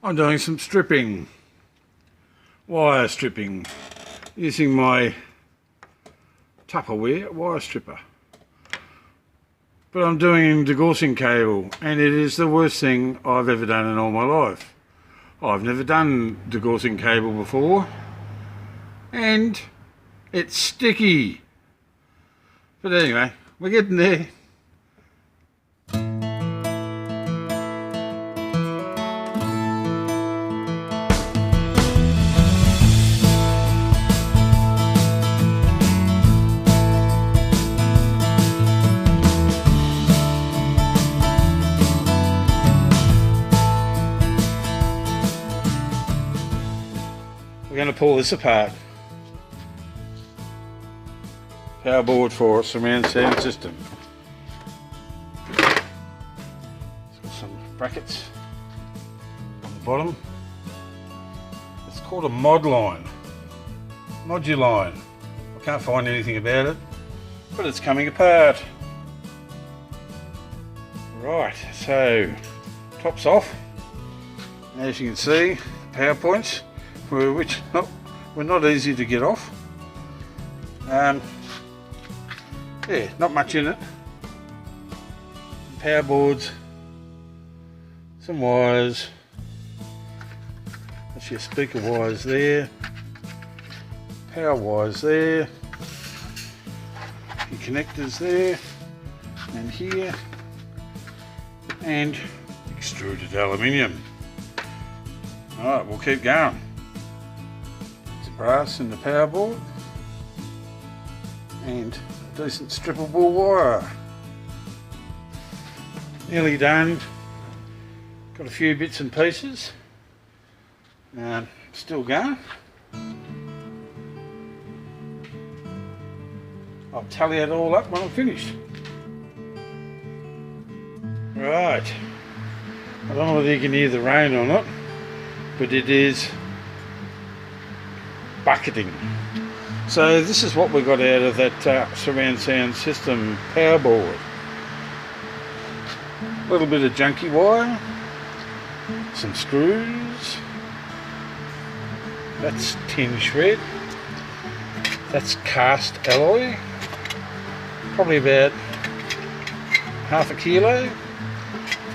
I'm doing some stripping, wire stripping, using my Tupperware wire stripper. But I'm doing degaussing cable, and it is the worst thing I've ever done in all my life. I've never done degaussing cable before, and it's sticky. But anyway, we're getting there. We're going to pull this apart. Power board for surround sound system. It's got some brackets on the bottom. It's called a moduline. I can't find anything about it, but it's coming apart. Right, so top's off. As you can see, power points, which were not easy to get off. Yeah, not much in it. Power boards, some wires, that's your speaker wires there, power wires there, your connectors there and here, and extruded aluminium. Alright, we'll keep going. It's brass in the power board and decent strippable wire. Nearly done. Got a few bits and pieces. Still going. I'll tally it all up when I'm finished. Right. I don't know whether you can hear the rain or not, but it is bucketing. So this is what we got out of that surround sound system power board. A little bit of junky wire, some screws, that's tin shred, that's cast alloy, probably about half a kilo,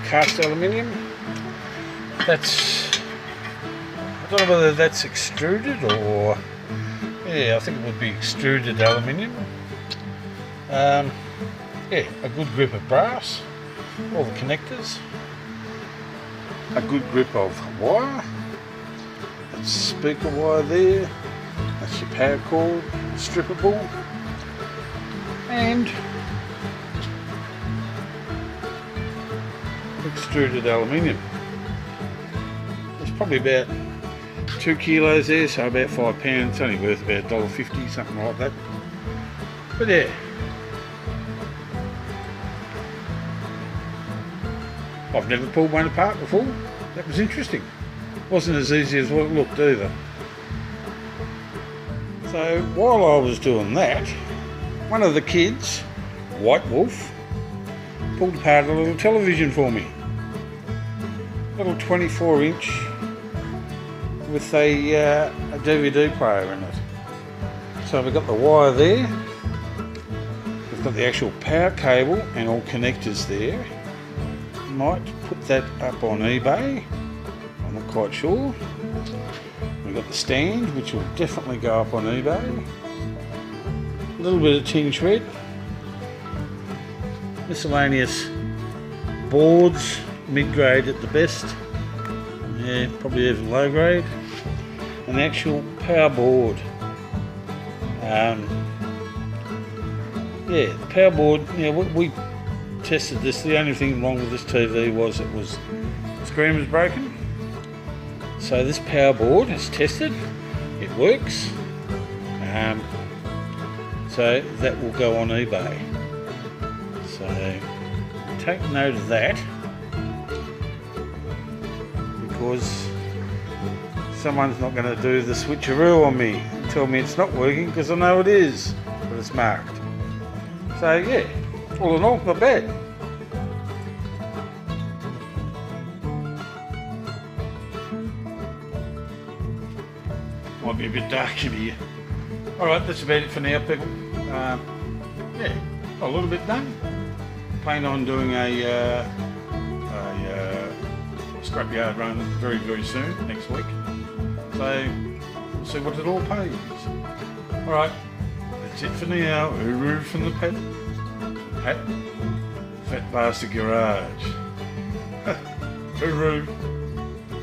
cast aluminium. That's, I don't know whether that's extruded or, yeah, I think it would be extruded aluminium. Yeah, a good grip of brass, all the connectors, a good grip of wire, that's speaker wire there, that's your power cord, strippable, and extruded aluminium. There's probably about 2 kilos there, so about £5. It's only worth about $1.50, something like that. But yeah, I've never pulled one apart before. That was interesting. Wasn't as easy as what it looked either. So while I was doing that, one of the kids, White Wolf, pulled apart a little television for me. Little 24-inch with a DVD player in it. So we've got the wire there, we've got the actual power cable and all connectors there. Might put that up on eBay, I'm not quite sure. We've got the stand, which will definitely go up on eBay. A little bit of tin shred, miscellaneous boards, mid-grade at the best, yeah, probably even low grade. An actual power board. Yeah, the power board, yeah, we tested this. The only thing wrong with this TV was the screen was broken. So this power board is tested, it works. So that will go on eBay. So take note of that, because someone's not going to do the switcheroo on me and tell me it's not working, because I know it is, but it's marked. So yeah, all in all, not bad. Might be a bit dark in here. Alright, that's about it for now, people. Yeah, a little bit done. Plan on doing a scrapyard run very, very soon, next week. So, we'll see what it all pays. Alright, that's it for now. Hooroo from the Fat Bastard Garage. Hooroo.